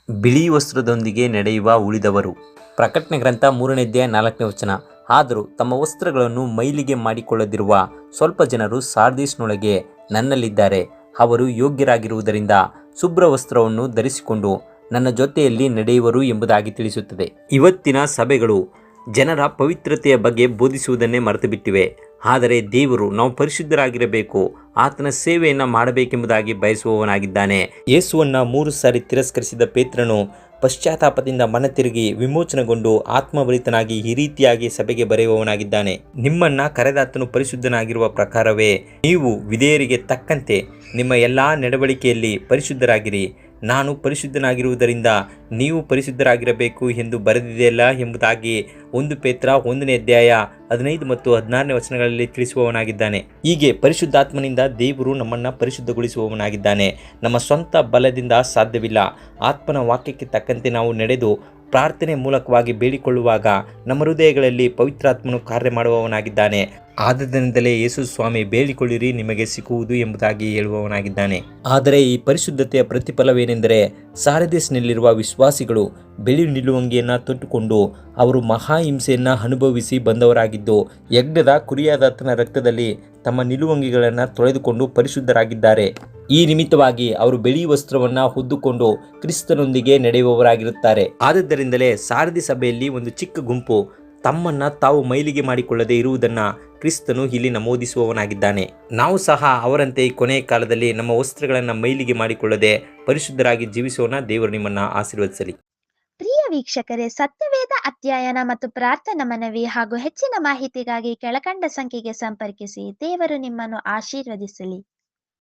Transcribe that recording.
ಬಿಳಿ ವಸ್ತ್ರದೊಂದಿಗೆ ನಡೆಯುವ ಉಳಿದವರು. ಪ್ರಕಟಣೆ ಗ್ರಂಥ 3ನೇ ಅಧ್ಯಾಯ 4ನೇ ವಚನ. ಆದರೂ ತಮ್ಮ ವಸ್ತ್ರಗಳನ್ನು ಮೈಲಿಗೆ ಮಾಡಿಕೊಳ್ಳದಿರುವ ಸ್ವಲ್ಪ ಜನರು ಸಾರ್ದಿಸ್‌ನೊಳಗೆ ನನ್ನಲ್ಲಿದ್ದಾರೆ. ಅವರು ಯೋಗ್ಯರಾಗಿರುವುದರಿಂದ ಶುಭ್ರ ವಸ್ತ್ರವನ್ನು ಧರಿಸಿಕೊಂಡು ನನ್ನ ಜೊತೆಯಲ್ಲಿ ನಡೆಯುವರು ಎಂಬುದಾಗಿ ತಿಳಿಸುತ್ತದೆ. ಇವತ್ತಿನ ಸಭೆಗಳು ಜನರ ಪವಿತ್ರತೆಯ ಬಗ್ಗೆ ಬೋಧಿಸುವುದನ್ನೇ ಮರೆತುಬಿಟ್ಟಿವೆ. ಆದರೆ ದೇವರು ನಾವು ಪರಿಶುದ್ಧರಾಗಿರಬೇಕು, ಆತನ ಸೇವೆಯನ್ನು ಮಾಡಬೇಕೆಂಬುದಾಗಿ ಬಯಸುವವನಾಗಿದ್ದಾನೆ. ಯೇಸುವನ್ನು 3 ಸಾರಿ ತಿರಸ್ಕರಿಸಿದ ಪೇತ್ರನು ಪಶ್ಚಾತ್ತಾಪದಿಂದ ಮನತಿರುಗಿ ವಿಮೋಚನೆಗೊಂಡು ಆತ್ಮಭರಿತನಾಗಿ ಈ ರೀತಿಯಾಗಿ ಸಭೆಗೆ ಬರೆಯುವವನಾಗಿದ್ದಾನೆ. ನಿಮ್ಮನ್ನು ಕರೆದಾತನು ಪರಿಶುದ್ಧನಾಗಿರುವ ಪ್ರಕಾರವೇ ನೀವು ವಿಧೇಯರಿಗೆ ತಕ್ಕಂತೆ ನಿಮ್ಮ ಎಲ್ಲ ನಡವಳಿಕೆಯಲ್ಲಿ ಪರಿಶುದ್ಧರಾಗಿರಿ. ನಾನು ಪರಿಶುದ್ಧನಾಗಿರುವುದರಿಂದ ನೀವು ಪರಿಶುದ್ಧರಾಗಿರಬೇಕು ಎಂದು ಬರೆದಿದೆಯಲ್ಲ ಎಂಬುದಾಗಿ 1 ಪೇತ್ರ 1ನೇ ಅಧ್ಯಾಯ 15 ಮತ್ತು 16ನೇ ವಚನಗಳಲ್ಲಿ ತಿಳಿಸುವವನಾಗಿದ್ದಾನೆ. ಹೀಗೆ ಪರಿಶುದ್ಧಾತ್ಮನಿಂದ ದೇವರು ನಮ್ಮನ್ನು ಪರಿಶುದ್ಧಗೊಳಿಸುವವನಾಗಿದ್ದಾನೆ. ನಮ್ಮ ಸ್ವಂತ ಬಲದಿಂದ ಸಾಧ್ಯವಿಲ್ಲ. ಆತ್ಮನ ವಾಕ್ಯಕ್ಕೆ ತಕ್ಕಂತೆ ನಾವು ನಡೆದು ಪ್ರಾರ್ಥನೆ ಮೂಲಕವಾಗಿ ಬೇಡಿಕೊಳ್ಳುವಾಗ ನಮ್ಮ ಹೃದಯಗಳಲ್ಲಿ ಪವಿತ್ರಾತ್ಮನು ಕಾರ್ಯ ಮಾಡುವವನಾಗಿದ್ದಾನೆ. ಆದ್ದರಿಂದಲೇ ಯೇಸು ಸ್ವಾಮಿ ಬೇಡಿಕೊಳ್ಳಿರಿ ನಿಮಗೆ ಸಿಕ್ಕುವುದು ಎಂಬುದಾಗಿ ಹೇಳುವವನಾಗಿದ್ದಾನೆ. ಆದರೆ ಈ ಪರಿಶುದ್ಧತೆಯ ಪ್ರತಿಫಲವೇನೆಂದರೆ ಸಾರದೇಸ್‌ನಲ್ಲಿರುವ ವಿಶ್ವಾಸಿಗಳು ಬಿಳಿ ನಿಲುವಂಗಿಯನ್ನು ತೊಟ್ಟುಕೊಂಡು ಅವರು ಮಹಾಹಿಂಸೆಯನ್ನು ಅನುಭವಿಸಿ ಬಂದವರಾಗಿದ್ದು ಯಜ್ಞದ ಕುರಿಯಾದಾತನ ರಕ್ತದಲ್ಲಿ ತಮ್ಮ ನಿಲುವಂಗಿಗಳನ್ನು ತೊಳೆದುಕೊಂಡು ಪರಿಶುದ್ಧರಾಗಿದ್ದಾರೆ. ಈ ನಿಮಿತ್ತವಾಗಿ ಅವರು ಬಿಳಿ ವಸ್ತ್ರವನ್ನು ಹೊದ್ದುಕೊಂಡು ಕ್ರಿಸ್ತನೊಂದಿಗೆ ನಡೆಯುವವರಾಗಿರುತ್ತಾರೆ. ಆದ್ದರಿಂದಲೇ ಸಾರದಿ ಸಭೆಯಲ್ಲಿ ಒಂದು ಚಿಕ್ಕ ಗುಂಪು ತಮ್ಮನ್ನು ತಾವು ಮೈಲಿಗೆ ಮಾಡಿಕೊಳ್ಳದೆ ಇರುವುದನ್ನು ಕ್ರಿಸ್ತನು ಇಲ್ಲಿ ನಮೂದಿಸುವವನಾಗಿದ್ದಾನೆ. ನಾವು ಸಹ ಅವರಂತೆ ಈ ಕೊನೆಯ ಕಾಲದಲ್ಲಿ ನಮ್ಮ ವಸ್ತ್ರಗಳನ್ನು ಮೈಲಿಗೆ ಮಾಡಿಕೊಳ್ಳದೆ ಪರಿಶುದ್ಧರಾಗಿ ಜೀವಿಸೋಣ. ದೇವರು ನಿಮ್ಮನ್ನು ಆಶೀರ್ವದಿಸಲಿ. ಪ್ರಿಯ ವೀಕ್ಷಕರೇ, ಸತ್ಯವೇದ ಅಧ್ಯಯನ ಮತ್ತು ಪ್ರಾರ್ಥನಾ ಮನವಿ ಹಾಗೂ ಹೆಚ್ಚಿನ ಮಾಹಿತಿಗಾಗಿ ಕೆಳಕಂಡ ಸಂಖ್ಯೆಗೆ ಸಂಪರ್ಕಿಸಿ. ದೇವರು ನಿಮ್ಮನ್ನು ಆಶೀರ್ವದಿಸಲಿ.